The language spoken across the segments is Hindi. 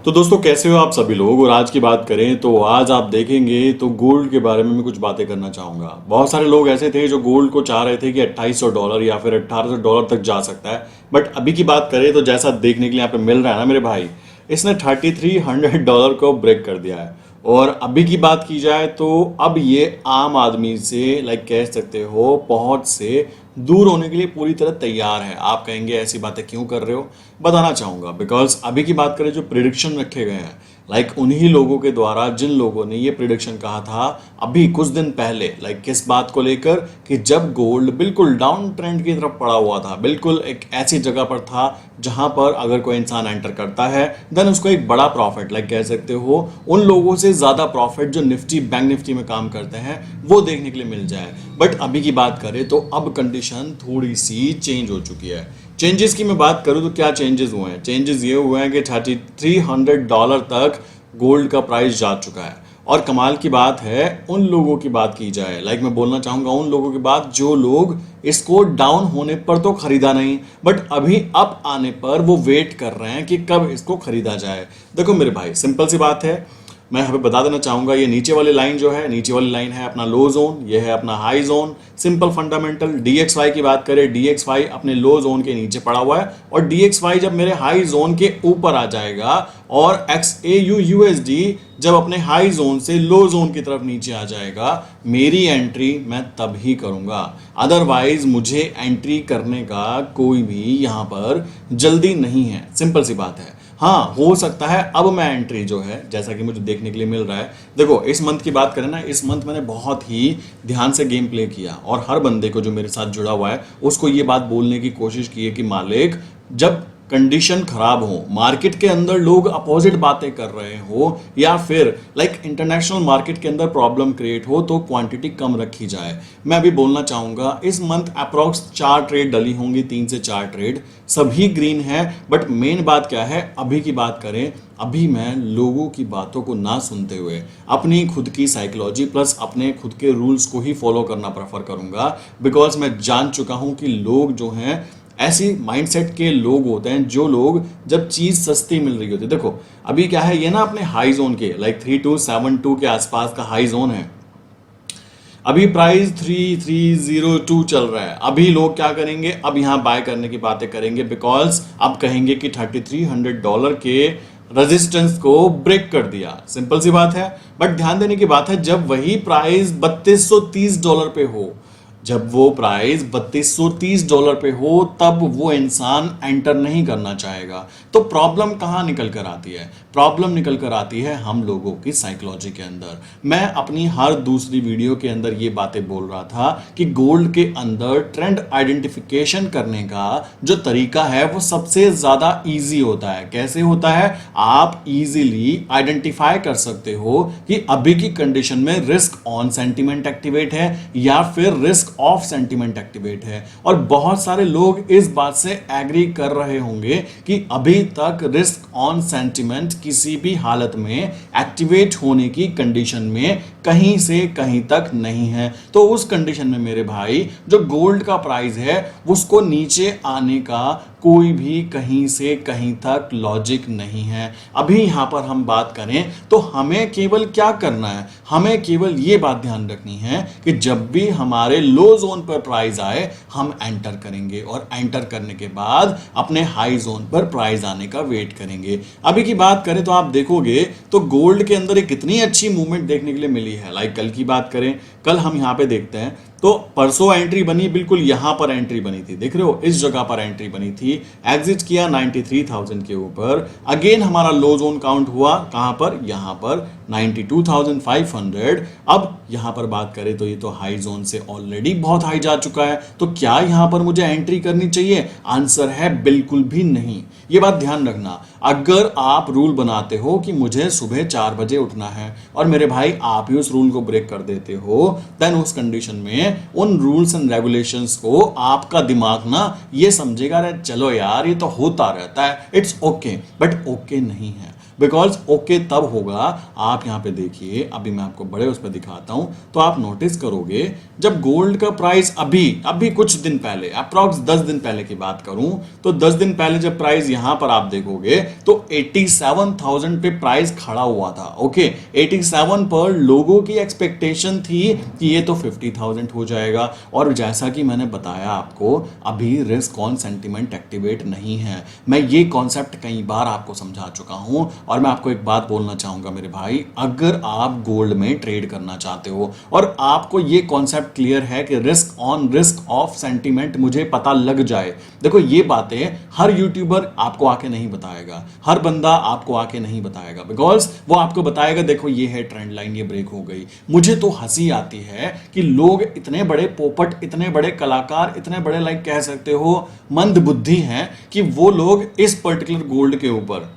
तो दोस्तों कैसे हो आप सभी लोग। और आज की बात करें तो आज आप देखेंगे तो गोल्ड के बारे में मैं कुछ बातें करना चाहूंगा। बहुत सारे लोग ऐसे थे जो गोल्ड को चाह रहे थे कि $2800 या फिर $1800 तक जा सकता है, बट अभी की बात करें तो जैसा देखने के लिए यहाँ पे मिल रहा है ना मेरे भाई, इसने $3300 को ब्रेक कर दिया है। और अभी की बात की जाए तो अब ये आम आदमी से लाइक कह सकते हो पहुंच से दूर होने के लिए पूरी तरह तैयार है। आप कहेंगे ऐसी बातें क्यों कर रहे हो, बताना चाहूंगा। बिकॉज अभी की बात करें जो प्रिडिक्शन रखे गए हैं, लाइक उन्हीं लोगों के द्वारा जिन लोगों ने ये प्रिडिक्शन कहा था अभी कुछ दिन पहले, लाइक किस बात को लेकर कि जब गोल्ड बिल्कुल डाउन ट्रेंड की तरफ पड़ा हुआ था, बिल्कुल एक ऐसी जगह पर था जहां पर अगर कोई इंसान एंटर करता है देन उसको एक बड़ा प्रॉफिट, लाइक कह सकते हो उन लोगों से ज्यादा प्रॉफिट जो निफ्टी बैंक निफ्टी में काम करते हैं वो देखने के लिए मिल जाए। बट अभी की बात करें तो अब कंडीशन थोड़ी सी चेंज हो चुकी है। चेंजेस की मैं बात करूं तो क्या चेंजेस हुए हैं? चेंजेस ये हुए हैं कि $3300 तक गोल्ड का प्राइस जा चुका है। और कमाल की बात है, उन लोगों की बात की जाए, लाइक मैं बोलना चाहूंगा उन लोगों की बात जो लोग इसको डाउन होने पर तो खरीदा नहीं, बट अभी अप आने पर वो वेट कर रहे हैं कि कब इसको खरीदा जाए। देखो मेरे भाई, सिंपल सी बात है, मैं यहाँ पे बता देना चाहूंगा, ये नीचे वाली लाइन जो है, नीचे वाली लाइन है अपना लो जोन, ये है अपना high zone. Simple fundamental DXY की बात करें, डीएक्सवाई अपने लो जोन के नीचे पड़ा हुआ है और डीएक्सवाई जब मेरे हाई जोन के ऊपर आ जाएगा और XAU USD जब अपने हाई जोन से लो जोन की तरफ नीचे आ जाएगा, मेरी एंट्री मैं तब ही करूंगा। अदरवाइज मुझे एंट्री करने का कोई भी यहाँ पर जल्दी नहीं है। सिंपल सी बात है। हाँ, हो सकता है अब मैं एंट्री जो है, जैसा कि मुझे देखने के लिए मिल रहा है, देखो इस मंथ की बात करें ना, इस मंथ मैंने बहुत ही ध्यान से गेम प्ले किया और हर बंदे को जो मेरे साथ जुड़ा हुआ है उसको ये बात बोलने की कोशिश की है कि मालिक, जब कंडीशन खराब हो, मार्केट के अंदर लोग अपोजिट बातें कर रहे हो या फिर लाइक इंटरनेशनल मार्केट के अंदर प्रॉब्लम क्रिएट हो, तो क्वांटिटी कम रखी जाए। मैं अभी बोलना चाहूंगा इस मंथ अप्रॉक्स 4 ट्रेड डली होंगी, 3 से 4 ट्रेड, सभी ग्रीन है। बट मेन बात क्या है, अभी की बात करें, अभी मैं लोगों की बातों को ना सुनते हुए अपनी खुद की साइकोलॉजी प्लस अपने खुद के रूल्स को ही फॉलो करना प्रेफर करूंगा। बिकॉज मैं जान चुका हूं कि लोग जो हैं ऐसी माइंडसेट के लोग होते हैं जो लोग जब चीज सस्ती मिल रही होती है, देखो अभी क्या है, ये ना अपने हाई जोन के लाइक 3272 के आसपास का हाई जोन है। अभी प्राइस 3302 चल रहा है। अभी लोग क्या करेंगे, अब यहां बाय करने की बातें करेंगे बिकॉज अब कहेंगे कि $3300 के रेजिस्टेंस को ब्रेक कर दिया। सिंपल सी बात है। बट ध्यान देने की बात है, जब वही प्राइस $3230 पे हो, जब वो प्राइस $3230 पे हो, तब वो इंसान एंटर नहीं करना चाहेगा। तो प्रॉब्लम कहां निकल कर आती है? प्रॉब्लम निकल कर आती है हम लोगों की साइकोलॉजी के अंदर। मैं अपनी हर दूसरी वीडियो के अंदर ये बातें बोल रहा था कि गोल्ड के अंदर ट्रेंड आइडेंटिफिकेशन करने का जो तरीका है वो सबसे ज्यादा इजी होता है। कैसे होता है? आप इजीली आइडेंटिफाई कर सकते हो कि अभी की कंडीशन में रिस्क ऑन सेंटीमेंट एक्टिवेट है या फिर रिस्क ऑफ सेंटीमेंट एक्टिवेट है। और बहुत सारे लोग इस बात से एग्री कर रहे होंगे कि अभी तक रिस्क ऑन सेंटीमेंट किसी भी हालत में एक्टिवेट होने की कंडीशन में कहीं से कहीं तक नहीं है। तो उस कंडीशन में मेरे भाई, जो गोल्ड का प्राइस है उसको नीचे आने का कोई भी कहीं से कहीं तक लॉजिक नहीं है। अभी यहां पर हम बात करें तो हमें केवल क्या करना है, हमें केवल ये बात ध्यान रखनी है कि जब भी हमारे लो जोन पर प्राइस आए हम एंटर करेंगे और एंटर करने के बाद अपने हाई जोन पर प्राइस आने का वेट करेंगे। अभी की बात करें तो आप देखोगे तो गोल्ड के अंदर एक कितनी अच्छी मूवमेंट देखने के लिए मिली है। लाइक कल की बात करें, कल हम यहां पे देखते हैं तो परसों एंट्री बनी, बिल्कुल यहां पर एंट्री बनी थी, देख रहे हो इस जगह पर एंट्री बनी थी, एग्जिट किया 93,000 के ऊपर। अगेन हमारा लो जोन काउंट हुआ कहां पर, यहां पर 92,500। अब यहां पर बात करें तो ये तो हाई जोन से ऑलरेडी बहुत हाई जा चुका है, तो क्या यहां पर मुझे एंट्री करनी चाहिए? आंसर है बिल्कुल भी नहीं। ये बात ध्यान रखना। अगर आप रूल बनाते हो कि मुझे सुबह 4 बजे उठना है और मेरे भाई आप ही उस रूल को ब्रेक कर देते हो, देन उस कंडीशन में उन रूल्स एंड रेगुलेशंस को आपका दिमाग ना ये समझेगा, अरे चलो यार ये तो होता रहता है, इट्स ओके। बट ओके नहीं है। बिकॉज ओके तब होगा, आप यहाँ पे देखिए, अभी मैं आपको बड़े उस पर दिखाता हूं तो आप नोटिस करोगे जब गोल्ड का प्राइस अभी अभी कुछ दिन पहले, अप्रॉक्स 10 दिन पहले की बात करूं तो 10 दिन पहले जब प्राइस यहां पर आप देखोगे तो 87,000 पे प्राइस खड़ा हुआ था। ओके 87 पर लोगों की एक्सपेक्टेशन थी कि ये तो 50,000 हो जाएगा। और जैसा कि मैंने बताया आपको, अभी रिस्क ऑन सेंटिमेंट एक्टिवेट नहीं है। मैं ये कॉन्सेप्ट कई बार आपको समझा चुका हूं। और मैं आपको एक बात बोलना चाहूंगा मेरे भाई, अगर आप गोल्ड में ट्रेड करना चाहते हो और आपको ये कॉन्सेप्ट क्लियर है कि risk on risk of sentiment मुझे पता लग जाए, देखो ये बातें हर यूट्यूबर आपको आके नहीं बताएगा, हर बंदा आपको आके नहीं बताएगा, बिकॉज वो आपको बताएगा देखो ये है ट्रेंड लाइन, ये ब्रेक हो गई। मुझे तो हंसी आती है कि लोग इतने बड़े पोपट, इतने बड़े कलाकार, इतने बड़े लाइक कह सकते हो मंद बुद्धि हैं कि वो लोग इस पर्टिकुलर गोल्ड के ऊपर,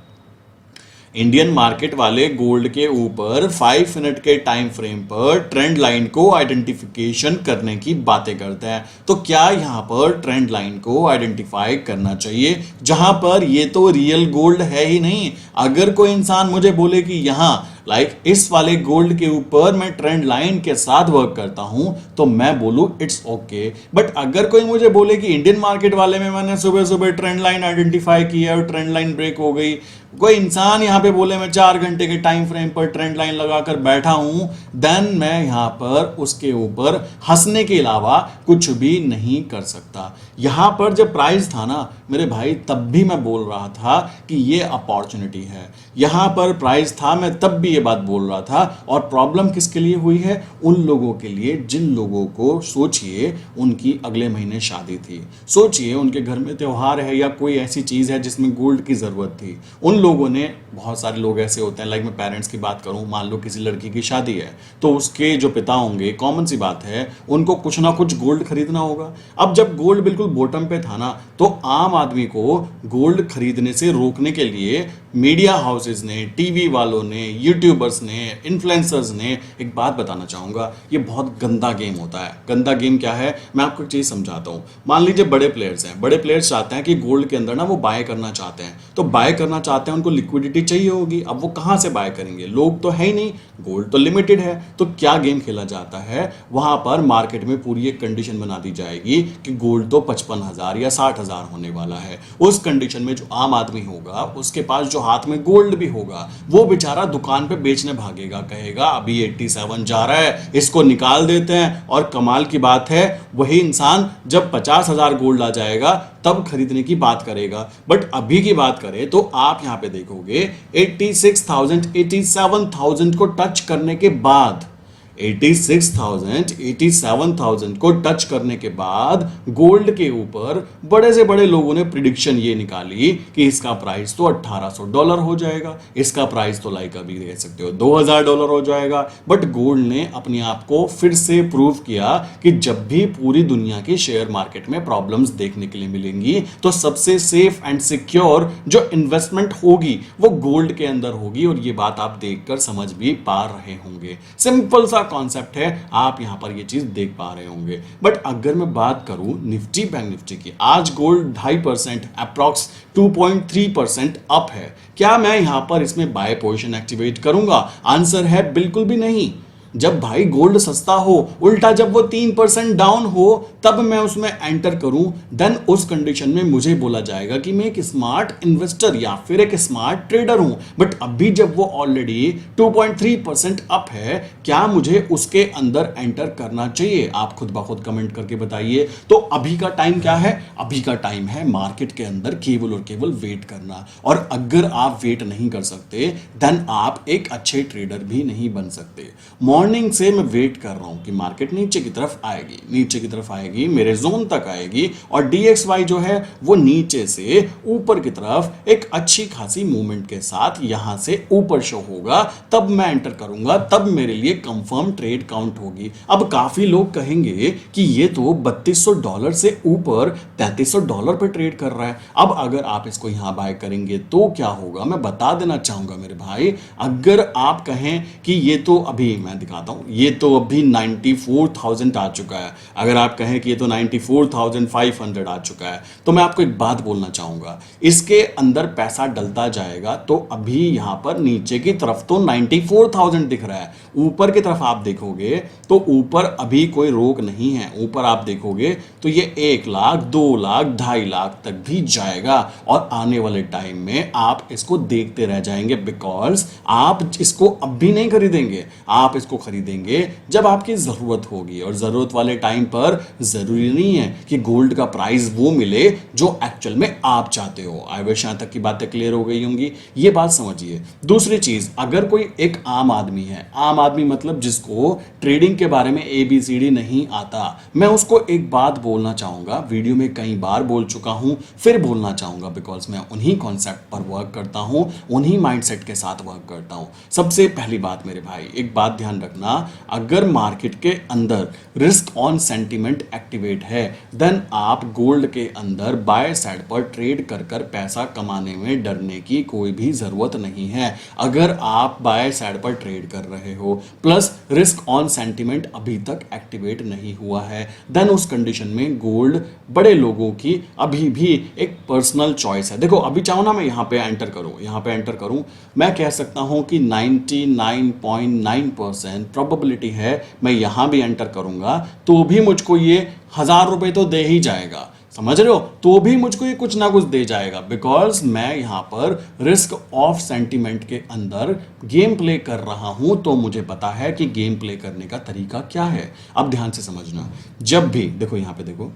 इंडियन मार्केट वाले गोल्ड के ऊपर 5 मिनट के टाइम फ्रेम पर ट्रेंड लाइन को आइडेंटिफिकेशन करने की बातें करते हैं। तो क्या यहां पर ट्रेंड लाइन को आइडेंटिफाई करना चाहिए, जहां पर ये तो रियल गोल्ड है ही नहीं। अगर कोई इंसान मुझे बोले कि यहां लाइक इस वाले गोल्ड के ऊपर मैं ट्रेंड लाइन के साथ वर्क करता हूं तो मैं बोलूं इट्स ओके। बट अगर कोई मुझे बोले कि इंडियन मार्केट वाले में मैंने सुबह सुबह ट्रेंड लाइन आइडेंटिफाई किया और ट्रेंड लाइन ब्रेक हो गई, कोई इंसान यहां पे बोले मैं 4 घंटे के टाइम फ्रेम पर ट्रेंड लाइन लगाकर बैठा हूं, देन मैं यहां पर उसके ऊपर हंसने के अलावा कुछ भी नहीं कर सकता। यहां पर जब प्राइस था ना मेरे भाई, तब भी मैं बोल रहा था कि ये अपॉर्चुनिटी है। यहां पर प्राइस था, मैं तब भी ये बात बोल रहा था। और प्रॉब्लम किसके लिए हुई है? उन लोगों के लिए जिन लोगों को, सोचिए उनकी अगले महीने शादी थी, सोचिए उनके घर में त्योहार है या कोई ऐसी चीज है जिसमें गोल्ड की जरूरत थी। उन लोगों ने, बहुत सारे लोग ऐसे होते हैं, लाइक मैं पेरेंट्स की बात करूं, मान लो किसी लड़की की शादी है तो उसके जो पिता होंगे, कॉमन सी बात है, उनको कुछ ना कुछ गोल्ड खरीदना होगा। अब जब गोल्ड बिल्कुल बॉटम पे था ना, तो आम आदमी को गोल्ड खरीदने से रोकने के लिए मीडिया हाउसेस ने, टीवी वालों ने, यूट्यूबर्स ने, इन्फ्लुएंसर्स ने, एक बात बताना चाहूंगा, ये बहुत गंदा गेम होता है। गंदा गेम क्या है, मैं आपको एक चीज समझाता हूं। मान लीजिए बड़े प्लेयर्स हैं, बड़े प्लेयर्स चाहते हैं कि गोल्ड के अंदर ना वो बाय करना चाहते हैं, तो बाय करना चाहते हैं, उनको लिक्विडिटी चाहिए होगी। अब वो कहां से बाय करेंगे? लोग तो है ही नहीं, गोल्ड तो लिमिटेड है। तो क्या गेम खेला जाता है वहां पर? मार्केट में पूरी एक कंडीशन बना दी जाएगी कि गोल्ड तो 55,000 या 60,000 होने वाला है। उस कंडीशन में जो आम आदमी होगा, उसके पास जो हाथ में गोल्ड भी होगा, वो बेचारा दुकान पे बेचने भागेगा, कहेगा अभी 87 जा रहा है, इसको निकाल देते हैं। और कमाल की बात है, वही इंसान जब 50,000 गोल्ड आ जाएगा तब खरीदने की बात करेगा। बट अभी की बात करें तो आप यहां पे देखोगे 86,000, 87,000 को टच करने के बाद, 86,000, 87,000 को टच करने के बाद गोल्ड के ऊपर बड़े से बड़े लोगों ने प्रिडिक्शन ये निकाली कि इसका प्राइस तो $1,800 हो जाएगा, इसका प्राइस तो लाइक अभी कह सकते हो $2,000 हो जाएगा। बट गोल्ड ने अपने आप को फिर से प्रूव किया कि जब भी पूरी दुनिया की शेयर मार्केट में प्रॉब्लम्स देखने के लिए मिलेंगी तो सबसे सेफ एंड सिक्योर जो इन्वेस्टमेंट होगी वो गोल्ड के अंदर होगी। और ये बात आप देखकर समझ भी पा रहे होंगे, सिंपल सा कॉन्सेप्ट है, आप यहां पर ये चीज देख पा रहे होंगे। बट अगर मैं बात करूं निफ्टी बैंक निफ्टी की, आज गोल्ड 2.5% अप्रॉक्स 2.3% अप है। क्या मैं यहां पर इसमें बाय पोजीशन एक्टिवेट करूंगा? आंसर है बिल्कुल भी नहीं। जब भाई गोल्ड सस्ता हो, उल्टा जब वो 3% डाउन हो तब मैं उसमें एंटर करूं, देन उस कंडीशन में मुझे बोला जाएगा कि मैं एक स्मार्ट इन्वेस्टर या फिर एक स्मार्ट ट्रेडर हूं। बट अभी जब वो ऑलरेडी 2.3% अप है, क्या मुझे उसके अंदर एंटर करना चाहिए? आप खुद ब खुद कमेंट करके बताइए। तो अभी का टाइम क्या है? अभी का टाइम है मार्केट के अंदर केवल और केवल वेट करना। और अगर आप वेट नहीं कर सकते देन आप एक अच्छे ट्रेडर भी नहीं बन सकते। मॉर्निंग से मैं वेट कर रहा हूं कि मार्केट नीचे की तरफ आएगी, नीचे की तरफ आएगी, मेरे जोन तक आएगी और DXY जो है वो नीचे से ऊपर की तरफ एक अच्छी खासी मूवमेंट के साथ यहां से ऊपर शो होगा, तब मैं एंटर करूंगा, तब मेरे लिए कंफर्म ट्रेड काउंट होगी। अब काफी लोग कहेंगे कि ये तो $3,200 से ऊपर $3,300 पे ट्रेड कर रहा है, अब अगर आप इसको यहां बाय करेंगे तो क्या होगा? मैं बता देना चाहूंगा मेरे भाई, अगर आप कहें कि ये तो, अभी मैं दिखा दिखाता हूँ। ये तो अभी 94,000 आ चुका है। अगर आप कहें कि ये तो 94,500 आ चुका है, तो मैं आपको एक बात बोलना चाहूँगा, इसके अंदर पैसा डलता जाएगा तो अभी यहाँ पर नीचे की तरफ तो 94,000 दिख रहा है। ऊपर की तरफ आप देखोगे तो ऊपर अभी कोई रोक नहीं है। ऊपर आप देखोगे तो ये 1 लाख, 2 लाख, 2.5 लाख तक भी जाएगा और आने वाले टाइम में आप इसको देखते रह जाएंगे, बिकॉज आप इसको अब भी नहीं खरीदेंगे। आप इसको खरीदेंगे जब आपकी जरूरत होगी, और जरूरत वाले टाइम पर जरूरी नहीं है कि गोल्ड का प्राइस वो मिले जो एक्चुअल में आप चाहते हो। आई विश यहां तक की बातें क्लियर हो गई होंगी, ये बात समझिए। दूसरी चीज, अगर कोई एक आम आदमी है, आम आदमी मतलब जिसको ट्रेडिंग के बारे में ABCD नहीं आता, मैं उसको एक बात बोलना चाहूंगा, वीडियो में कई बार बोल चुका हूं, फिर बोलना चाहूंगा, बिकॉज मैं उन्हीं कॉन्सेप्ट पर वर्क करता हूं, उन्हीं माइंडसेट के साथ वर्क करता हूं। सबसे पहली बात मेरे भाई, एक बात ध्यान रखना, अगर मार्केट के अंदर रिस्क ऑन सेंटीमेंट एक्टिवेट है, देन आप गोल्ड के अंदर बाय साइड पर ट्रेड कर कर पैसा कमाने में डरने की कोई भी जरूरत नहीं है। अगर आप बाय साइड पर ट्रेड कर रहे हो प्लस रिस्क ऑन सेंटीमेंट अभी तक एक्टिवेट नहीं हुआ है, देन उस कंडीशन में गोल्ड बड़े लोगों की अभी भी एक पर्सनल चॉइस है। देखो अभी चाहो ना मैं यहां पे एंटर करूं, मैं कह सकता हूं कि 99.9% प्रोबेबिलिटी है मैं यहां भी एंटर करूंगा तो भी मुझको ये 1,000 रुपए तो दे ही जाएगा, समझ रहे हो, तो भी मुझको ये कुछ ना कुछ दे जाएगा, बिकॉज मैं यहां पर रिस्क ऑफ सेंटीमेंट के अंदर गेम प्ले कर रहा हूं, तो मुझे पता है कि गेम प्ले करने का तरीका क्या है। अब ध्यान से समझना, जब भी देखो यहां पे देखो,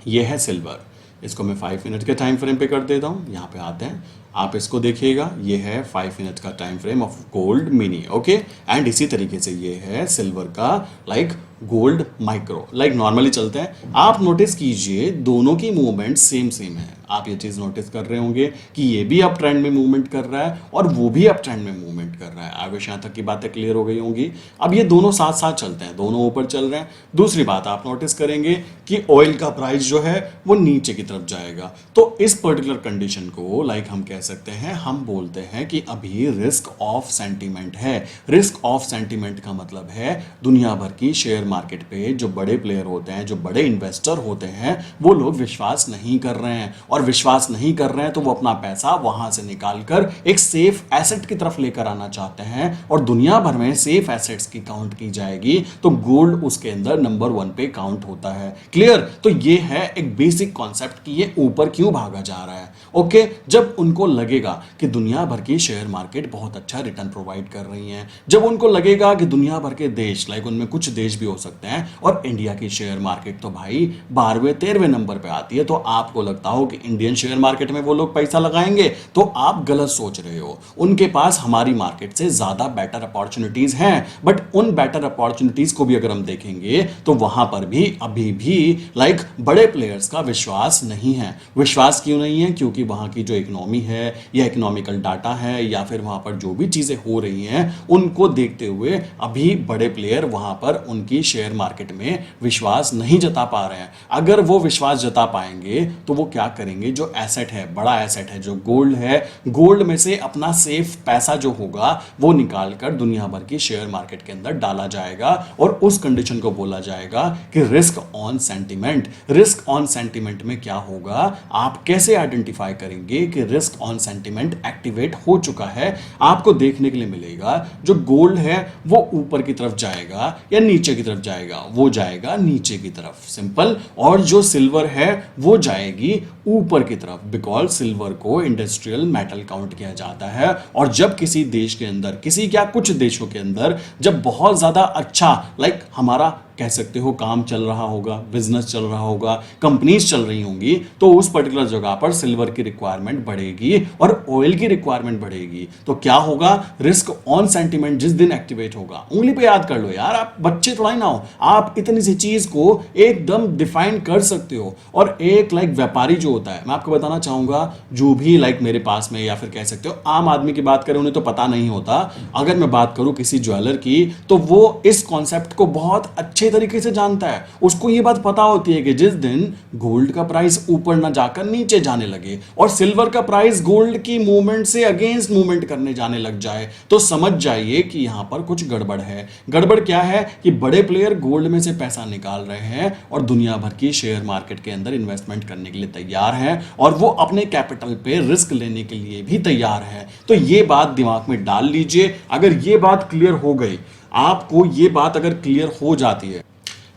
ये है सिल्वर, इसको मैं 5 मिनट के टाइम फ्रेम पे कर देता हूं, यहां पे आते हैं, आप इसको देखिएगा, ये है 5 मिनट का time frame of gold mini, okay. And इसी तरीके से ये है सिल्वर का like gold micro, like normally चलते हैं। आप नोटिस कीजिए दोनों की मूवमेंट सेम है। आप ये चीज नोटिस कर रहे होंगे कि ये भी अप ट्रेंड में मूवमेंट कर रहा है और वो भी अप ट्रेंड में मूवमेंट कर रहा है। आगे यहां तक की बातें क्लियर हो गई होंगी। अब ये दोनों साथ साथ चलते हैं, दोनों ऊपर चल रहे हैं। दूसरी बात आप नोटिस करेंगे कि ऑयल का प्राइस जो है वो नीचे की तरफ जाएगा, तो इस पर्टिकुलर कंडीशन को लाइक हम कह सकते हैं, हम बोलते हैं कि अभी रिस्क ऑफ सेंटीमेंट है। रिस्क ऑफ सेंटीमेंट का मतलब है दुनिया भर की शेयर मार्केट पे जो बड़े प्लेयर होते हैं, जो बड़े इन्वेस्टर होते हैं, वो लोग विश्वास नहीं कर रहे हैं, और विश्वास नहीं कर रहे हैं तो वो अपना पैसा वहां से निकालकर एक सेफ एसेट की तरफ लेकर आना चाहते हैं, और दुनिया भर में सेफ एसेट्स की काउंट की जाएगी तो गोल्ड उसके अंदर नंबर 1 पे काउंट होता है। क्लियर? तो ये है एक बेसिक कॉन्सेप्ट कि ये ऊपर क्यों भागा जा रहा है। ओके, जब उनको लगेगा कि दुनिया भर की शेयर मार्केट बहुत अच्छा रिटर्न प्रोवाइड कर रही है, जब उनको लगेगा कि दुनिया भर के देश, लाइक उनमें कुछ देश भी हो सकते हैं, और इंडिया की शेयर मार्केट तो भाई 12वें 13वें नंबर पे आती है, तो आपको लगता हो कि इंडियन शेयर मार्केट में वो लोग पैसा लगाएंगे, तो आप गलत सोच रहे हो। उनके पास हमारी मार्केट से ज्यादा बेटर अपॉर्चुनिटीज हैं, बट उन बेटर अपॉर्चुनिटीज को भी अगर हम देखेंगे तो वहां पर भी अभी भी लाइक बड़े प्लेयर्स का विश्वास नहीं है। विश्वास क्यों नहीं है? क्योंकि वहां की जो इकोनॉमी है या इकोनॉमिकल डाटा है या फिर वहां पर जो भी चीजें हो रही हैं उनको देखते हुए अभी बड़े प्लेयर वहां पर उनकी शेयर मार्केट में विश्वास नहीं जता पा रहे हैं। अगर वो विश्वास जता पाएंगे तो वो क्या करेंगे, जो एसेट है, बड़ा एसेट है जो गोल्ड है, गोल्ड में से अपना सेफ पैसा जो होगा वो निकालकर दुनिया भर की शेयर मार्केट के अंदर डाला जाएगा, और उस कंडीशन को बोला जाएगा कि risk on sentiment. Risk on sentiment में क्या होगा, आप कैसे आइडेंटिफाई करेंगे कि रिस्क ऑन सेंटीमेंट एक्टिवेट हो चुका है? आपको देखने के लिए मिलेगा जो गोल्ड है वो ऊपर की तरफ जाएगा या नीचे की तरफ जाएगा, वो जाएगा नीचे की तरफ, सिंपल। और जो सिल्वर है वो जाएगी ऊपर की तरफ, बिकॉज सिल्वर को इंडस्ट्रियल मेटल काउंट किया जाता है। और जब किसी देश के अंदर, किसी क्या कुछ देशों के अंदर जब बहुत ज्यादा अच्छा लाइक हमारा कह सकते हो काम चल रहा होगा, बिजनेस चल रहा होगा, कंपनीज चल रही होंगी, तो उस पर्टिकुलर जगह पर सिल्वर की रिक्वायरमेंट बढ़ेगी और ऑयल की रिक्वायरमेंट बढ़ेगी। तो क्या होगा, रिस्क ऑन सेंटीमेंट जिस दिन एक्टिवेट होगा, उंगली पे याद कर लो यार, आप बच्चे थोड़ा ही ना हो, आप इतनी सी चीज को एकदम डिफाइन कर सकते हो। और एक लाइक व्यापारी जो होता है, मैं आपको बताना चाहूंगा, जो भी लाइक मेरे पास में या फिर कह सकते हो आम आदमी की बात करें, उन्हें तो पता नहीं होता। अगर मैं बात करूं किसी ज्वेलर की, तो वो इस कॉन्सेप्ट को बहुत अच्छे तरीके से जानता है। उसको ये बात पता होती है कि जिस दिन गोल्ड का प्राइस ऊपर ना जाकर नीचे जाने लगे और सिल्वर का प्राइस गोल्ड की मूवमेंट से अगेंस्ट मूवमेंट करने जाने लग जाए, तो समझ जाइए कि यहां पर कुछ गड़बड़ है। गड़बड़ क्या है कि बड़े प्लेयर गोल्ड में से पैसा निकाल रहे हैं और दुनिया भर की शेयर मार्केट के अंदर इन्वेस्टमेंट करने के लिए तैयार हैं, और वो अपने कैपिटल पे रिस्क लेने के लिए भी तैयार है। तो ये बात दिमाग में डाल लीजिए। अगर ये बात क्लियर हो गई, आपको ये बात अगर क्लियर हो जाती है,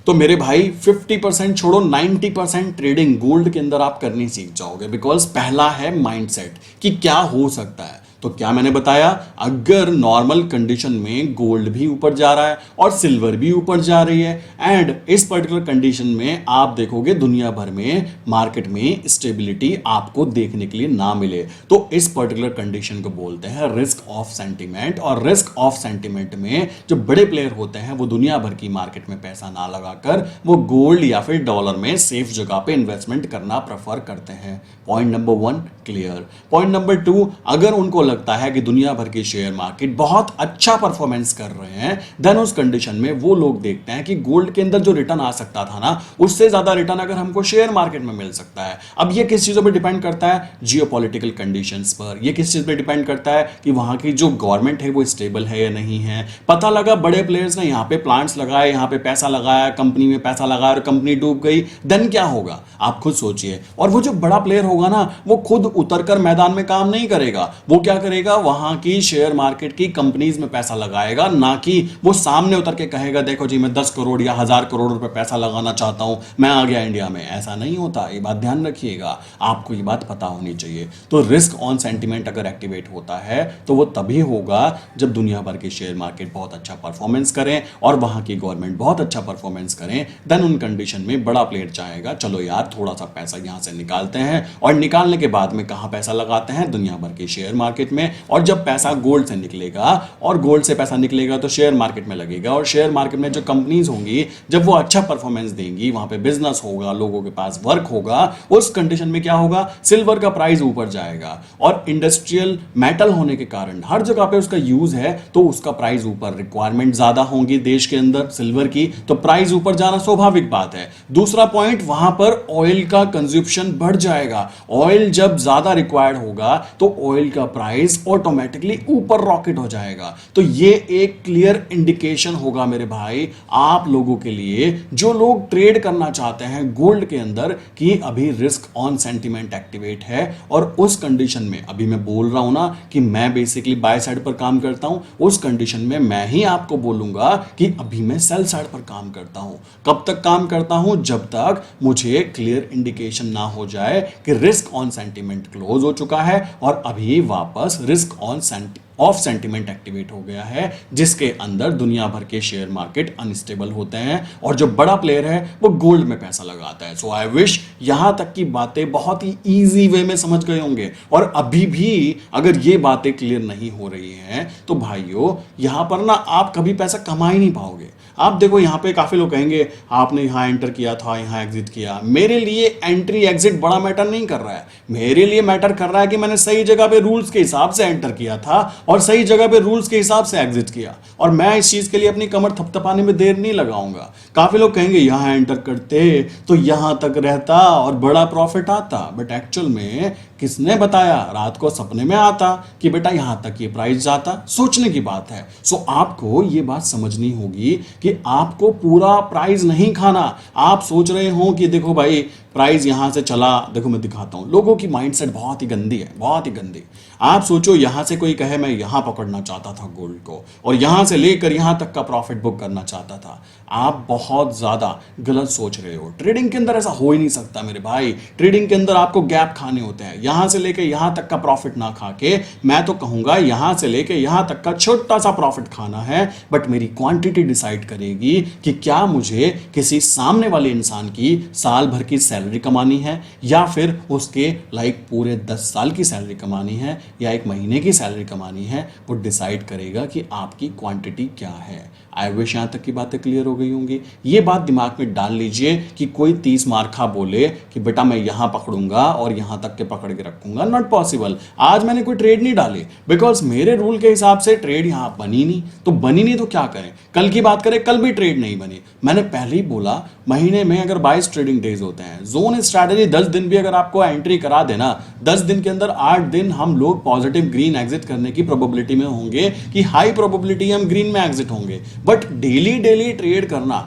तो मेरे भाई 50% छोड़ो 90% ट्रेडिंग गोल्ड के अंदर आप करनी सीख जाओगे। बिकॉज पहला है माइंडसेट कि क्या हो सकता है। तो क्या मैंने बताया, अगर नॉर्मल कंडीशन में गोल्ड भी ऊपर जा रहा है और सिल्वर भी ऊपर जा रही है, एंड इस पर्टिकुलर कंडीशन में आप देखोगे दुनिया भर में मार्केट में स्टेबिलिटी आपको देखने के लिए ना मिले, तो इस पर्टिकुलर कंडीशन को बोलते हैं रिस्क ऑफ सेंटिमेंट। और रिस्क ऑफ सेंटिमेंट में जो बड़े प्लेयर होते हैं वो दुनिया भर की मार्केट में पैसा ना लगाकर वो गोल्ड या फिर डॉलर में सेफ जगह पे इन्वेस्टमेंट करना प्रेफर करते हैं। Point number 1 clear. Point number 2, अगर उनको लगता है कि दुनिया भर की शेयर मार्केट बहुत अच्छा परफॉर्मेंस कर रहे हैं, देन उस कंडीशन में वो लोग देखते हैं कि गोल्ड के अंदर जो रिटर्न आ सकता था ना, उससे ज्यादा रिटर्न अगर हमको शेयर मार्केट में मिल सकता है। अब ये किस चीजों पर डिपेंड करता है, जियोपॉलिटिकल कंडीशंस पर। ये किस चीज पर डिपेंड करता है कि वहां की जो गवर्नमेंट है वो स्टेबल है या नहीं है। पता लगा बड़े प्लेयर्स ने यहां पे प्लांट्स लगाए, यहां पे पैसा लगाया, कंपनी में पैसा लगाया और कंपनी डूब गई, देन क्या होगा आप खुद सोचिए। और वो जो बड़ा प्लेयर होगा ना, वो खुद उतरकर मैदान में काम नहीं करेगा। वो क्या करेगा, वहां की शेयर मार्केट की कंपनीज में पैसा लगाएगा, ना कि वो सामने उतर के कहेगा देखो जी मैं 10 करोड़ या 1000 करोड़ रुपए पैसा लगाना चाहता हूं, मैं आ गया इंडिया में। ऐसा नहीं होता, ये बात ध्यान रखिएगा, आपको ये बात पता होनी चाहिए। तो रिस्क ऑन सेंटिमेंट अगर एक्टिवेट होता है तो वो तभी होगा जब दुनिया भर की शेयर मार्केट बहुत अच्छा परफॉर्मेंस करें और वहां की गवर्नमेंट बहुत अच्छा परफॉर्मेंस करें। देन उन कंडीशन में बड़ा प्लेयर चाहेगा चलो यार थोड़ा सा पैसा यहां से निकालते हैं, और निकालने के बाद में कहां पैसा लगाते हैं, दुनिया भर के शेयर मार्केट में। और जब पैसा गोल्ड से निकलेगा और गोल्ड से पैसा निकलेगा तो शेयर मार्केट में लगेगा, और शेयर मार्केट में जो कंपनीज होंगी जब वो अच्छा परफॉर्मेंस देंगी, वहां पे बिजनेस होगा, लोगों के पास वर्क होगा, उस कंडीशन में क्या होगा, सिल्वर का प्राइस ऊपर जाएगा। और इंडस्ट्रियल मेटल होने के कारण हर जगह पे उसका यूज है, तो उसका प्राइस ऊपर, रिक्वायरमेंट ज्यादा होंगी देश के अंदर सिल्वर की, तो प्राइस ऊपर जाना स्वाभाविक बात है। दूसरा पॉइंट, वहां पर ऑयल का कंज्यूप्शन बढ़ जाएगा। ऑयल जब ज्यादा रिक्वायर्ड होगा तो ऑयल का प्राइस ऑटोमेटिकली ऊपर रॉकेट हो जाएगा। तो ये एक क्लियर इंडिकेशन होगा मेरे भाई आप लोगों के लिए, जो लोग ट्रेड करना चाहते हैं गोल्ड के अंदर, कि अभी रिस्क ऑन सेंटिमेंट एक्टिवेट है। और उस कंडीशन में अभी मैं बोल रहा हूं ना कि मैं बेसिकली बाय साइड पर काम करता हूं, उस कंडीशन में मैं ही आपको बोलूंगा कि अभी मैं सेल साइड पर काम करता हूं। कब तक काम करता हूं, जब तक मुझे क्लियर इंडिकेशन ना हो जाए कि रिस्क ऑन सेंटिमेंट क्लोज हो चुका है और अभी वापस risk on off sentiment activate हो गया है, जिसके अंदर दुनिया भर के शेयर मार्केट अनस्टेबल होते हैं और जो बड़ा प्लेयर है वो गोल्ड में पैसा लगाता है। सो आई विश यहां तक की बातें बहुत ही इजी वे में समझ गए होंगे। और अभी भी अगर ये बातें क्लियर नहीं हो रही हैं तो भाइयों यहां पर ना आप कभी पैसा कमा ही नहीं पाओगे। आप देखो यहां पे काफी लोग कहेंगे आपने यहां एंटर किया था, यहां एग्जिट किया। मेरे लिए एंट्री एग्जिट बड़ा मैटर नहीं कर रहा है, मेरे लिए मैटर कर रहा है कि मैंने सही जगह पे रूल्स के हिसाब से एंटर किया था और सही जगह पे रूल्स के हिसाब से एग्जिट किया। और मैं इस चीज के लिए अपनी कमर थपथपाने में देर नहीं लगाऊंगा। काफी लोग कहेंगे यहां एंटर करते तो यहां तक रहता और बड़ा प्रॉफिट आता, बट एक्चुअल में किसने बताया, रात को सपने में आता कि बेटा यहां तक ये प्राइस जाता। सोचने की बात है। सो आपको ये बात समझनी होगी कि आपको पूरा प्राइस नहीं खाना। आप सोच रहे हो कि देखो भाई प्राइस यहां से चला, देखो मैं दिखाता हूं, लोगों की माइंडसेट बहुत ही गंदी है, बहुत ही गंदी। आप सोचो यहां से कोई कहे मैं यहां पकड़ना चाहता था गोल्ड को और यहां से लेकर यहां तक का प्रॉफिट बुक करना चाहता था, आप बहुत ज्यादा गलत सोच रहे हो। ट्रेडिंग के अंदर ऐसा हो ही नहीं सकता मेरे भाई। ट्रेडिंग के अंदर आपको गैप खाने होते हैं, यहां से लेके यहां तक का प्रॉफिट ना खा के, मैं तो कहूंगा यहां से लेके यहां तक का छोटा सा प्रॉफिट खाना है, बट मेरी क्वांटिटी डिसाइड करेगी कि क्या मुझे किसी सामने वाले इंसान की साल भर की सैलरी कमानी है, या फिर उसके पूरे 10 साल की सैलरी कमानी है, या एक महीने की सैलरी कमानी है। वो डिसाइड करेगा कि आपकी क्वांटिटी क्या है। आई विश यहां तक की बातें क्लियर हो गई होंगी। ये बात दिमाग में डाल लीजिए कि कोई 30 मार्खा बोले कि बेटा मैं यहां पकड़ूंगा और यहां तक के पकड़ के रखूंगा, नॉट पॉसिबल। आज मैंने कोई ट्रेड नहीं डाली बिकॉज मेरे रूल के हिसाब से ट्रेड यहां बनी नहीं, तो बनी नहीं तो क्या करें। कल की बात करें, कल भी ट्रेड नहीं बनी। मैंने पहले ही बोला महीने में अगर 22 ट्रेडिंग डेज होते हैं, जोन स्ट्रैटेजी 10 दिन भी अगर आपको एंट्री करा देना, 10 दिन के अंदर 8 दिन हम लोग पॉजिटिव ग्रीन एग्जिट करने की प्रोबेबिलिटी में होंगे कि हाई प्रोबेबिलिटी हम ग्रीन में एग्जिट होंगे। बट डेली डेली ट्रेड करना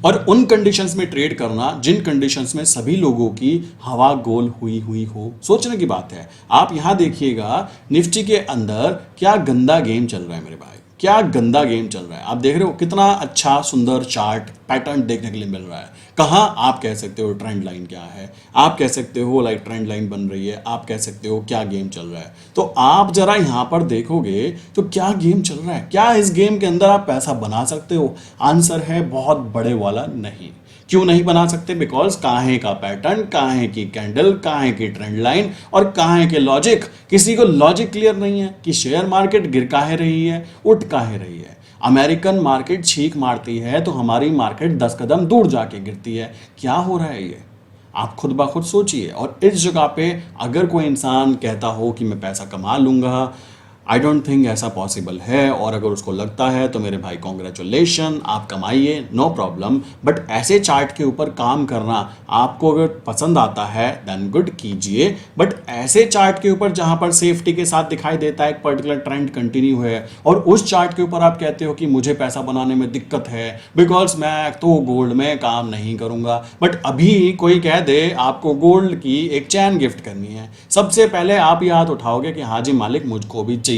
और उन कंडीशंस में ट्रेड करना जिन कंडीशंस में सभी लोगों की हवा गोल हुई हुई हो, सोचने की बात है। आप यहां देखिएगा निफ्टी के अंदर क्या गंदा गेम चल रहा है मेरे भाई, क्या गंदा गेम चल रहा है। आप देख रहे हो कितना अच्छा सुंदर चार्ट पैटर्न देखने के लिए मिल रहा है। कहाँ आप कह सकते हो ट्रेंड लाइन क्या है, आप कह सकते हो ट्रेंड लाइन बन रही है, आप कह सकते हो क्या गेम चल रहा है। तो आप जरा यहाँ पर देखोगे तो क्या गेम चल रहा है, क्या इस गेम के अंदर आप पैसा बना सकते हो? आंसर है बहुत बड़े वाला नहीं। क्यों नहीं बना सकते? बिकॉज काहे का पैटर्न, काहे की कैंडल, काहे की ट्रेंड लाइन और काहे के लॉजिक, किसी को लॉजिक क्लियर नहीं है कि शेयर मार्केट गिर काहे रही है, उठ काहे रही है। अमेरिकन मार्केट छींक मारती है तो हमारी मार्केट 10 कदम दूर जाके गिरती है। क्या हो रहा है ये? आप खुद ब खुद सोचिए। और इस जगह पे अगर कोई इंसान कहता हो कि मैं पैसा कमा लूंगा, आई डोंट थिंक ऐसा पॉसिबल है। और अगर उसको लगता है तो मेरे भाई कॉन्ग्रेचुलेशन, आप कमाइए, नो प्रॉब्लम। बट ऐसे चार्ट के ऊपर काम करना आपको अगर पसंद आता है देन गुड, कीजिए। बट ऐसे चार्ट के ऊपर जहां पर सेफ्टी के साथ दिखाई देता है एक पर्टिकुलर ट्रेंड कंटिन्यू है और उस चार्ट के ऊपर आप कहते हो कि मुझे पैसा बनाने में दिक्कत है बिकॉज मैं तो गोल्ड में काम नहीं करूंगा, बट अभी कोई कह दे आपको गोल्ड की एक चैन गिफ्ट करनी है, सबसे पहले आप ये हाथ उठाओगे कि हाँ जी मालिक मुझको भी चाहिए,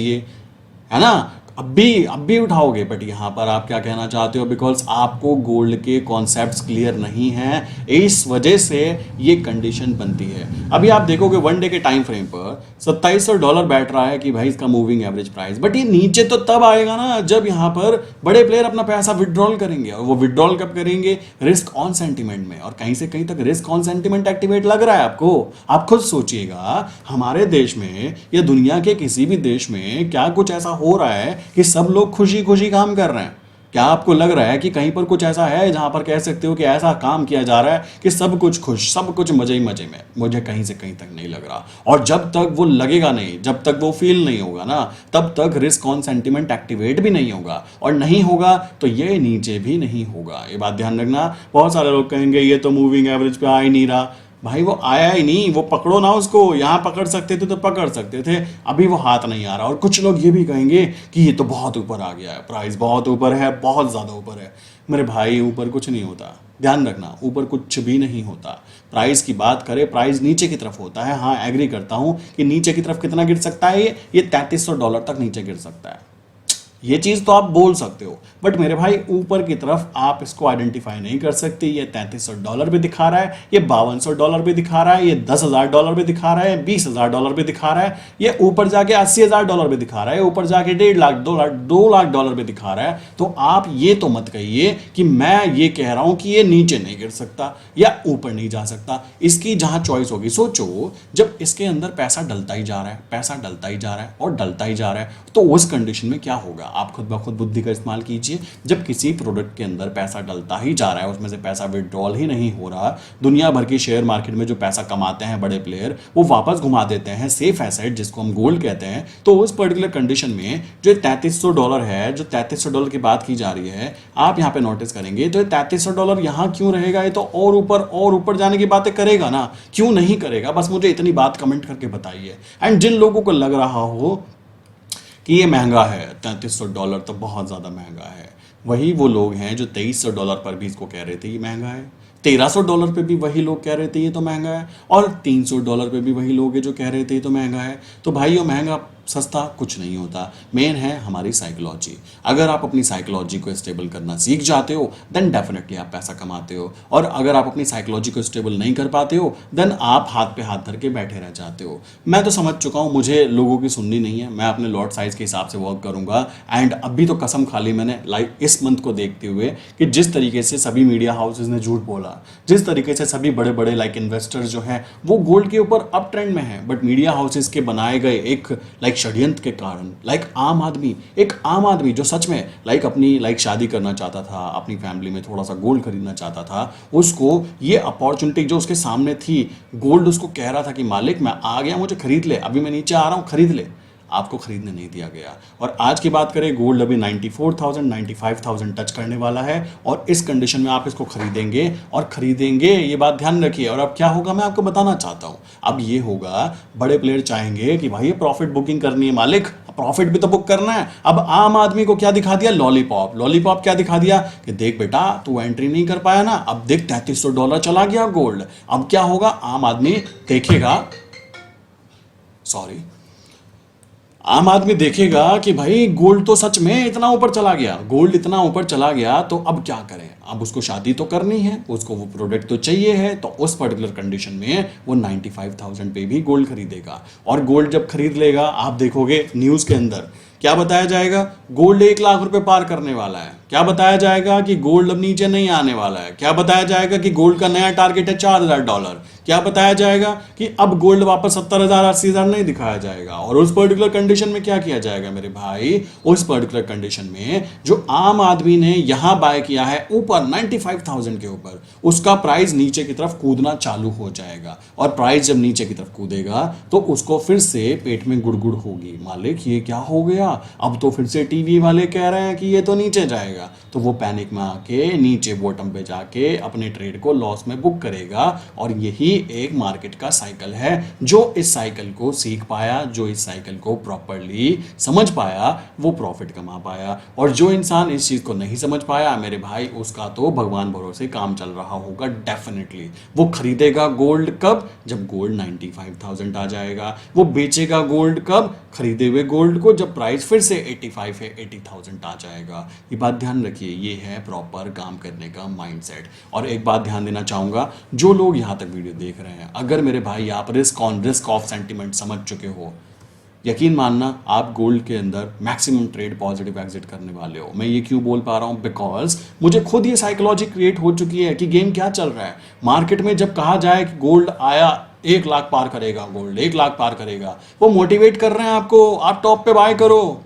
है ना? अब भी उठाओगे। बट यहां पर आप क्या कहना चाहते हो? बिकॉज आपको गोल्ड के कॉन्सेप्ट्स क्लियर नहीं है, इस वजह से ये कंडीशन बनती है। अभी आप देखोगे वन डे के टाइम फ्रेम पर $2700 बैठ रहा है कि भाई इसका मूविंग एवरेज प्राइस, बट ये नीचे तो तब आएगा ना जब यहां पर बड़े प्लेयर अपना पैसा विड्रॉल करेंगे। और वो विड्रॉल कब करेंगे? रिस्क ऑन सेंटिमेंट में। और कहीं से कहीं तक रिस्क ऑन सेंटिमेंट एक्टिवेट लग रहा है आपको। आप खुद सोचिएगा, हमारे देश में या दुनिया के किसी भी देश में क्या कुछ ऐसा हो रहा है कि सब लोग खुशी खुशी काम कर रहे हैं? क्या आपको लग रहा है कि कहीं पर कुछ ऐसा है जहां पर कह सकते हो कि ऐसा काम किया जा रहा है कि सब कुछ खुश, सब कुछ मजे ही मजे में? मुझे कहीं से कहीं तक नहीं लग रहा। और जब तक वो लगेगा नहीं, जब तक वो फील नहीं होगा ना, तब तक रिस्क ऑन सेंटिमेंट एक्टिवेट भी नहीं होगा। और नहीं होगा तो ये नीचे भी नहीं होगा। ये बात ध्यान रखना। बहुत सारे लोग कहेंगे ये तो मूविंग एवरेज पे आ ही नहीं रहा। भाई वो आया ही नहीं, वो पकड़ो ना उसको। यहां पकड़ सकते थे तो पकड़ सकते थे, अभी वो हाथ नहीं आ रहा। और कुछ लोग ये भी कहेंगे कि ये तो बहुत ऊपर आ गया है, प्राइस बहुत ऊपर है, बहुत ज्यादा ऊपर है। मेरे भाई ऊपर कुछ नहीं होता, ध्यान रखना, ऊपर कुछ भी नहीं होता। प्राइस की बात करें, प्राइस नीचे की तरफ होता है। हाँ एग्री करता हूं कि नीचे की तरफ कितना गिर सकता है, ये $3300 तक नीचे गिर सकता है। ये चीज तो आप बोल सकते हो, बट मेरे भाई ऊपर की तरफ आप इसको आइडेंटिफाई नहीं कर सकते। ये $3300 भी दिखा रहा है, ये $5200 भी दिखा रहा है, ये $10,000 भी दिखा रहा है, $20,000 भी दिखा रहा है, ये ऊपर जाके $80,000 भी दिखा रहा है, ऊपर जाके 1.5 लाख $2 लाख भी दिखा रहा है। तो आप ये तो मत कहिए कि मैं ये कह रहा हूं कि ये नीचे नहीं गिर सकता या ऊपर नहीं जा सकता। इसकी जहां चॉइस होगी, सोचो जब इसके अंदर पैसा डलता ही जा रहा है, पैसा डलता ही जा रहा है और डलता ही जा रहा है, तो उस कंडीशन में क्या होगा? आप खुद ब खुद बुद्धि का इस्तेमाल कीजिए। जब किसी प्रोडक्ट के अंदर पैसा डलता ही जा रहा है, उसमें से पैसा विड्रॉल ही नहीं हो रहा, दुनिया भर की शेयर मार्केट में जो पैसा कमाते हैं बड़े प्लेयर, वो वापस घुमा देते हैं सेफ एसेट जिसको हम गोल्ड कहते हैं। तो उस पर्टिकुलर कंडीशन में जो $3300 है, जो $3300 की बात की जा रही है, आप यहाँ पे नोटिस करेंगे तो $3300 यहाँ क्यों रहेगा? ये तो और ऊपर जाने की बातें करेगा ना, क्यों नहीं करेगा? बस मुझे इतनी बात कमेंट करके बताइए। एंड जिन लोगों को लग रहा हो कि ये महंगा है, $3300 तो बहुत ज़्यादा महंगा है, वही वो लोग हैं जो $2300 पर भी इसको कह रहे थे ये महंगा है। $1300 पे भी वही लोग कह रहे थे ये तो महंगा है, और $300 पे भी वही लोग हैं जो कह रहे थे ये तो महंगा है। तो भाइयों, महंगा सस्ता कुछ नहीं होता, मेन है हमारी साइकोलॉजी। अगर आप अपनी साइकोलॉजी को स्टेबल करना सीख जाते हो देन डेफिनेटली आप पैसा कमाते हो, और अगर आप अपनी साइकोलॉजी को स्टेबल नहीं कर पाते हो देन आप हाथ पे हाथ धर के बैठे रह जाते हो। मैं तो समझ चुका हूँ, मुझे लोगों की सुननी नहीं है, मैं अपने लॉट साइज के हिसाब से वर्क करूंगा। एंड अभी तो कसम खा ली मैंने लाइक इस मंथ को देखते हुए कि जिस तरीके से सभी मीडिया हाउसेज ने झूठ बोला, जिस तरीके से सभी बड़े बड़े लाइक इन्वेस्टर्स जो हैं वो गोल्ड के ऊपर अप ट्रेंड में है, बट मीडिया हाउसेज के बनाए गए एक लाइक षड्यंत्र के कारण एक आम आदमी जो सच में लाइक अपनी लाइक शादी करना चाहता था, अपनी फैमिली में थोड़ा सा गोल्ड खरीदना चाहता था, उसको ये अपॉर्चुनिटी जो उसके सामने थी, गोल्ड उसको कह रहा था कि मालिक मैं आ गया, मुझे खरीद ले, अभी मैं नीचे आ रहा हूँ खरीद ले, आपको खरीदने नहीं दिया गया। और आज की बात करें, गोल्ड अभी 94,000 95,000 टच करने वाला है, और इस कंडीशन में आप इसको खरीदेंगे और खरीदेंगे, ये बात ध्यान रखिए। और अब क्या होगा मैं आपको बताना चाहता हूं। अब ये होगा, बड़े प्लेयर चाहेंगे कि भाई प्रॉफिट बुकिंग करनी है मालिक, प्रॉफिट भी तो बुक करना है। अब आम आदमी को क्या दिखा दिया? लॉलीपॉप। लॉलीपॉप क्या दिखा दिया कि देख बेटा तू एंट्री नहीं कर पाया ना, अब देख $3300 चला गया गोल्ड। अब क्या होगा, आम आदमी देखेगा, सॉरी, आम आदमी देखेगा कि भाई गोल्ड तो सच में इतना ऊपर चला गया, गोल्ड इतना ऊपर चला गया, तो अब क्या करें? अब उसको शादी तो करनी है, उसको वो प्रोडक्ट तो चाहिए है, तो उस पर्टिकुलर कंडीशन में वो 95,000 पे भी गोल्ड खरीदेगा। और गोल्ड जब खरीद लेगा, आप देखोगे न्यूज़ के अंदर क्या बताया जाएगा, गोल्ड 1 लाख रुपए पार करने वाला है। क्या बताया जाएगा कि गोल्ड अब नीचे नहीं आने वाला है। क्या बताया जाएगा कि गोल्ड का नया टारगेट है $4,000। क्या बताया जाएगा कि अब गोल्ड वापस 70,000 80,000 नहीं दिखाया जाएगा। और उस पर्टिकुलर कंडीशन में क्या किया जाएगा मेरे भाई, उस पर्टिकुलर कंडीशन में जो आम आदमी ने यहां बाय किया है ऊपर 95,000 के ऊपर, उसका प्राइस नीचे की तरफ कूदना चालू हो जाएगा। और प्राइस जब नीचे की तरफ कूदेगा तो उसको फिर से पेट में गुड़गुड़ होगी, मालिक ये क्या हो गया, अब तो फिर से टीवी वाले कह रहे हैं कि ये तो नीचे जाएगा। तो वो पैनिक में आके नीचे बॉटम पे जाके अपने ट्रेड को लॉस में बुक करेगा। और यही एक मार्केट का साइकिल है। जो इस साइकिल को सीख पाया, जो इस साइकिल को प्रॉपरली समझ पाया, वो प्रॉफिट कमा पाया। और जो इंसान इस चीज को नहीं समझ पाया मेरे भाई, उसका तो भगवान भरोसे काम चल रहा होगा। डेफिनेटली वो खरीदेगा गोल्ड कब, जब गोल्ड 95,000 आ जाएगा। वो बेचेगा गोल्ड कब, खरीदे हुए गोल्ड को जब प्राइस फिर से 85 है 80,000 आ जाएगा। ये बात ध्यान रखिए, ये है प्रॉपर काम करने का माइंडसेट। और एक बात ध्यान देना चाहूंगा, जो लोग यहां तक वीडियो देख रहे हैं, अगर मेरे भाई आप risk on risk of sentiment समझ चुके हो, यकीन मानना आप गोल्ड के अंदर मैक्सिमम ट्रेड पॉजिटिव एग्जिट करने वाले हो। मैं ये क्यों बोल पा रहा हूं, बिकॉज मुझे खुद ये साइकोलॉजी क्रिएट हो चुकी है कि गेम क्या चल रहा है मार्केट में। जब कहा जाए कि गोल्ड आया 1 लाख पार करेगा, गोल्ड 1 लाख पार करेगा, वो मोटिवेट कर रहे हैं आपको, आप टॉप पे बाय करो,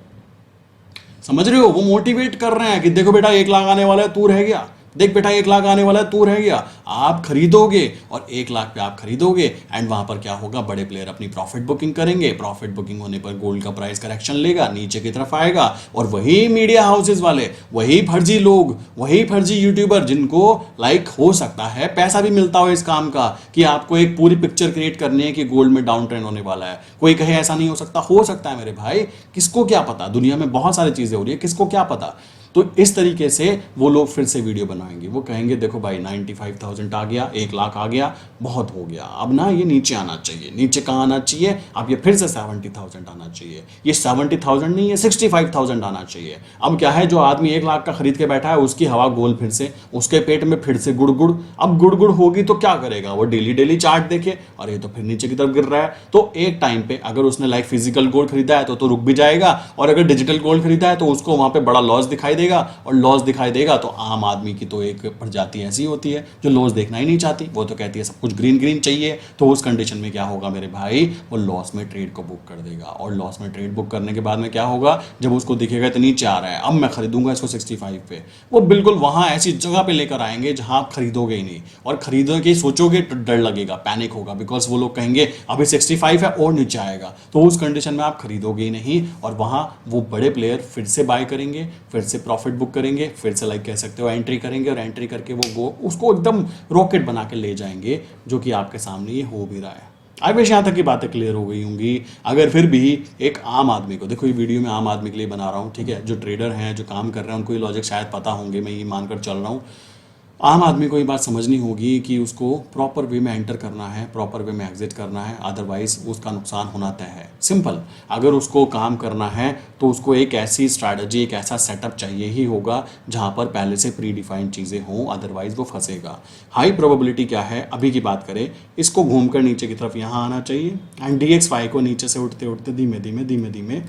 समझ रहे हो? वो मोटिवेट कर रहे हैं कि देखो बेटा 1 लाख आने वाला है, तू रह गया, देख बेटा 1 लाख आने वाला है, तू रह गया। आप खरीदोगे और 1 लाख पे आप खरीदोगे, एंड वहां पर क्या होगा, बड़े प्लेयर अपनी प्रॉफिट बुकिंग करेंगे। प्रॉफिट बुकिंग होने पर गोल्ड का प्राइस करेक्शन लेगा, नीचे की तरफ आएगा, और वही मीडिया हाउसेज वाले, वही फर्जी लोग, वही फर्जी यूट्यूबर, जिनको लाइक हो सकता है पैसा भी मिलता हो इस काम का कि आपको एक पूरी पिक्चर क्रिएट करनी है कि गोल्ड में डाउन ट्रेंड होने वाला है। कोई कहे ऐसा नहीं हो सकता है मेरे भाई, किसको क्या पता, दुनिया में बहुत सारी चीजें हो रही है, किसको क्या पता। तो इस तरीके से वो लोग फिर से वीडियो बनाएंगे, वो कहेंगे देखो भाई 95,000 आ गया, 1 लाख आ गया, बहुत हो गया, अब ना ये नीचे आना चाहिए। नीचे कहाँ आना चाहिए, अब ये फिर से 70,000 आना चाहिए। ये 70,000 नहीं, ये 65,000 आना चाहिए। अब क्या है, जो आदमी 1 लाख का खरीद के बैठा है उसकी हवा गोल, फिर से उसके पेट में फिर से गुड़गुड़। अब गुड़गुड़ होगी तो क्या करेगा, वो डेली डेली चार्ट देखे और ये तो फिर नीचे की तरफ गिर रहा है। तो एक टाइम पे अगर उसने लाइक फिजिकल गोल्ड खरीदा है तो रुक भी जाएगा, और अगर डिजिटल गोल्ड खरीदा है तो उसको वहां पे बड़ा लॉस दिखाई देगा। और लॉस दिखाई देगा तो आम आदमी की तो एक प्रजाति ऐसी होती है जो लॉस देखना ही नहीं चाहती, वो तो कहती है सब कुछ ग्रीन ग्रीन चाहिए। तो उस कंडीशन में क्या होगा मेरे भाई, वो लॉस में ट्रेड को बुक कर देगा। और लॉस में ट्रेड बुक करने के बाद में क्या होगा, जब उसको दिखेगा तो नीचे आ रहा है, अब मैं खरीदूंगा इसको 65 पे, वो बिल्कुल वहां ऐसी जगह पे लेकर आएंगे जहां आप खरीदोगे ही नहीं। और खरीदोगे सोचोगे तो डर लगेगा, पैनिक होगा, बिकॉज वो लोग कहेंगे अभी 65 है और नीचे आएगा। तो उस कंडीशन में आप खरीदोगे ही नहीं, और वहां वो बड़े प्लेयर फिर से बाय करेंगे, फिर से प्रॉफिट बुक करेंगे, फिर से लाइक कह सकते हो एंट्री करेंगे, और एंट्री करके वो उसको एकदम रॉकेट बना के ले जाएंगे, जो कि आपके सामने ये हो भी रहा है। आई विश यहाँ तक की बातें क्लियर हो गई होंगी। अगर फिर भी एक आम आदमी को, देखो ये वीडियो में आम आदमी के लिए बना रहा हूँ, ठीक है, जो ट्रेडर हैं, जो काम कर रहे हैं, उनको ये लॉजिक शायद पता होंगे, मैं ये मानकर चल रहा हूँ। आम आदमी को ये बात समझनी होगी कि उसको प्रॉपर वे में एंटर करना है, प्रॉपर वे में एग्जिट करना है, अदरवाइज उसका नुकसान होना तय है। सिंपल। अगर उसको काम करना है तो उसको एक ऐसी स्ट्रैटेजी, एक ऐसा सेटअप चाहिए ही होगा जहां पर पहले से प्री डिफाइंड चीज़ें हों, अदरवाइज वो फंसेगा। हाई प्रोबेबिलिटी क्या है, अभी की बात करें, इसको घूमकर नीचे की तरफ यहाँ आना चाहिए एंड DXY को नीचे से उठते उठते धीमे धीमे धीमे धीमे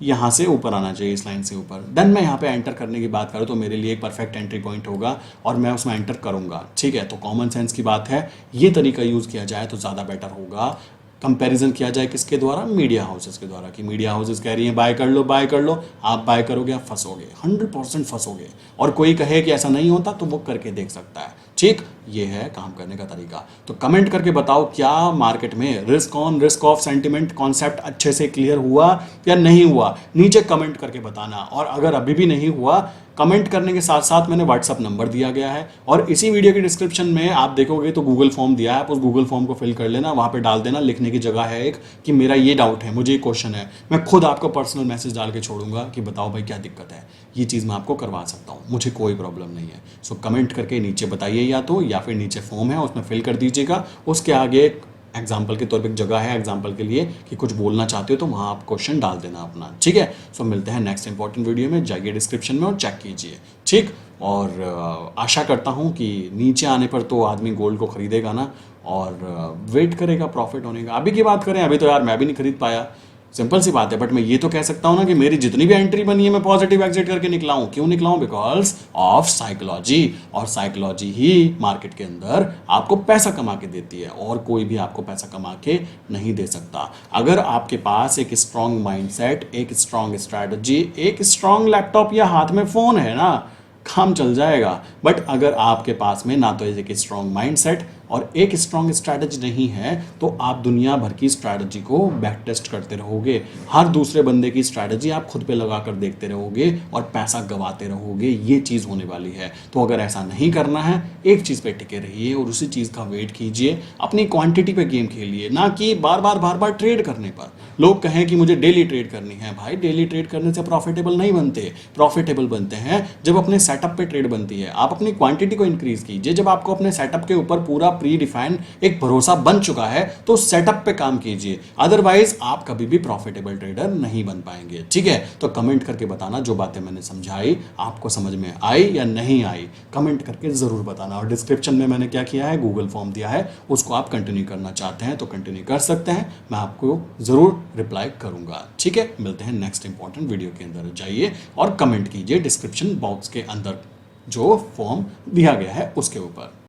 यहाँ से ऊपर आना चाहिए, इस लाइन से ऊपर। देन मैं यहाँ पे एंटर करने की बात करूँ तो मेरे लिए एक परफेक्ट एंट्री पॉइंट होगा और मैं उसमें एंटर करूँगा। ठीक है, तो कॉमन सेंस की बात है, ये तरीका यूज़ किया जाए तो ज़्यादा बेटर होगा। कंपैरिजन किया जाए किसके द्वारा, मीडिया हाउसेस के द्वारा, कि मीडिया हाउसेस कह रही हैं बाय कर लो बाय कर लो, आप बाय करोगे आप फंसोगे, 100% फंसोगे। और कोई कहे कि ऐसा नहीं होता तो वो करके देख सकता है। ठीक, ये है काम करने का तरीका। तो कमेंट करके बताओ, क्या मार्केट में risk on risk of sentiment concept अच्छे से क्लियर हुआ या नहीं हुआ, नीचे कमेंट करके बताना। और अगर अभी भी नहीं हुआ, कमेंट करने के साथ साथ मैंने व्हाट्सअप नंबर दिया गया है और इसी वीडियो के डिस्क्रिप्शन में आप देखोगे तो गूगल फॉर्म दिया है, आप उस गूगल फॉर्म को फिल कर लेना, वहाँ पे डाल देना, लिखने की जगह है एक कि मेरा ये डाउट है, मुझे ये क्वेश्चन है। मैं खुद आपको पर्सनल मैसेज डाल के छोड़ूंगा कि बताओ भाई क्या दिक्कत है, ये चीज़ मैं आपको करवा सकता हूँ, मुझे कोई प्रॉब्लम नहीं है। सो कमेंट करके नीचे बताइए, या फिर नीचे फॉर्म है उसमें फिल कर दीजिएगा, उसके आगे एग्जाम्पल के तौर पे एक जगह है एग्जाम्पल के लिए कि कुछ बोलना चाहते हो तो वहाँ आप क्वेश्चन डाल देना अपना। ठीक है, सो मिलते हैं नेक्स्ट इंपॉर्टेंट वीडियो में, जाइए डिस्क्रिप्शन में और चेक कीजिए। ठीक, और आशा करता हूँ कि नीचे आने पर तो आदमी गोल्ड को खरीदेगा ना, और वेट करेगा प्रॉफिट होने का। अभी की बात करें, अभी तो यार मैं भी नहीं खरीद पाया, सिंपल सी बात है। बट मैं ये तो कह सकता हूँ ना कि मेरी जितनी भी एंट्री बनी है मैं पॉजिटिव एग्जिट करके निकला हूँ। क्यों निकला हूँ? Because of psychology. और साइकोलॉजी ही मार्केट के अंदर आपको पैसा कमा के देती है, और कोई भी आपको पैसा कमा के नहीं दे सकता। अगर आपके पास एक स्ट्रांग माइंडसेट, एक स्ट्रांग स्ट्रैटेजी, एक स्ट्रांग लैपटॉप या हाथ में फोन है ना, काम चल जाएगा। बट अगर आपके पास में ना तो एक स्ट्रांग माइंडसेट और एक स्ट्रांग स्ट्रैटेजी नहीं है, तो आप दुनिया भर की स्ट्रैटेजी को बैक टेस्ट करते रहोगे, हर दूसरे बंदे की स्ट्रैटेजी आप खुद पे लगा कर देखते रहोगे और पैसा गंवाते रहोगे। ये चीज़ होने वाली है। तो अगर ऐसा नहीं करना है, एक चीज़ पे टिके रहिए और उसी चीज़ का वेट कीजिए, अपनी क्वांटिटी पे गेम खेलिए, ना कि बार बार ट्रेड करने पर। लोग कहें कि मुझे डेली ट्रेड करनी है, भाई डेली ट्रेड करने से प्रॉफिटेबल नहीं बनते। प्रॉफिटेबल बनते हैं जब अपने सेटअप पे ट्रेड बनती है। आप अपनी क्वांटिटी को इंक्रीज कीजिए, जब आपको अपने सेटअप के ऊपर पूरा प्री डिफाइंड एक भरोसा बन चुका है तो सेटअप पे काम कीजिए, अदरवाइज आप कभी भी प्रॉफिटेबल ट्रेडर नहीं बन पाएंगे। ठीक है, तो कमेंट करके बताना जो बातें मैंने समझाई आपको समझ में आई या नहीं आई, कमेंट करके जरूर बताना। और डिस्क्रिप्शन में मैंने क्या किया है, गूगल फॉर्म दिया है, उसको आप कंटिन्यू करना चाहते हैं तो कंटिन्यू कर सकते हैं, मैं आपको जरूर रिप्लाई करूंगा। ठीक है, मिलते हैं नेक्स्ट इंपॉर्टेंट वीडियो के अंदर। जाइए और कमेंट कीजिए डिस्क्रिप्शन बॉक्स के अंदर जो फॉर्म दिया गया है उसके ऊपर।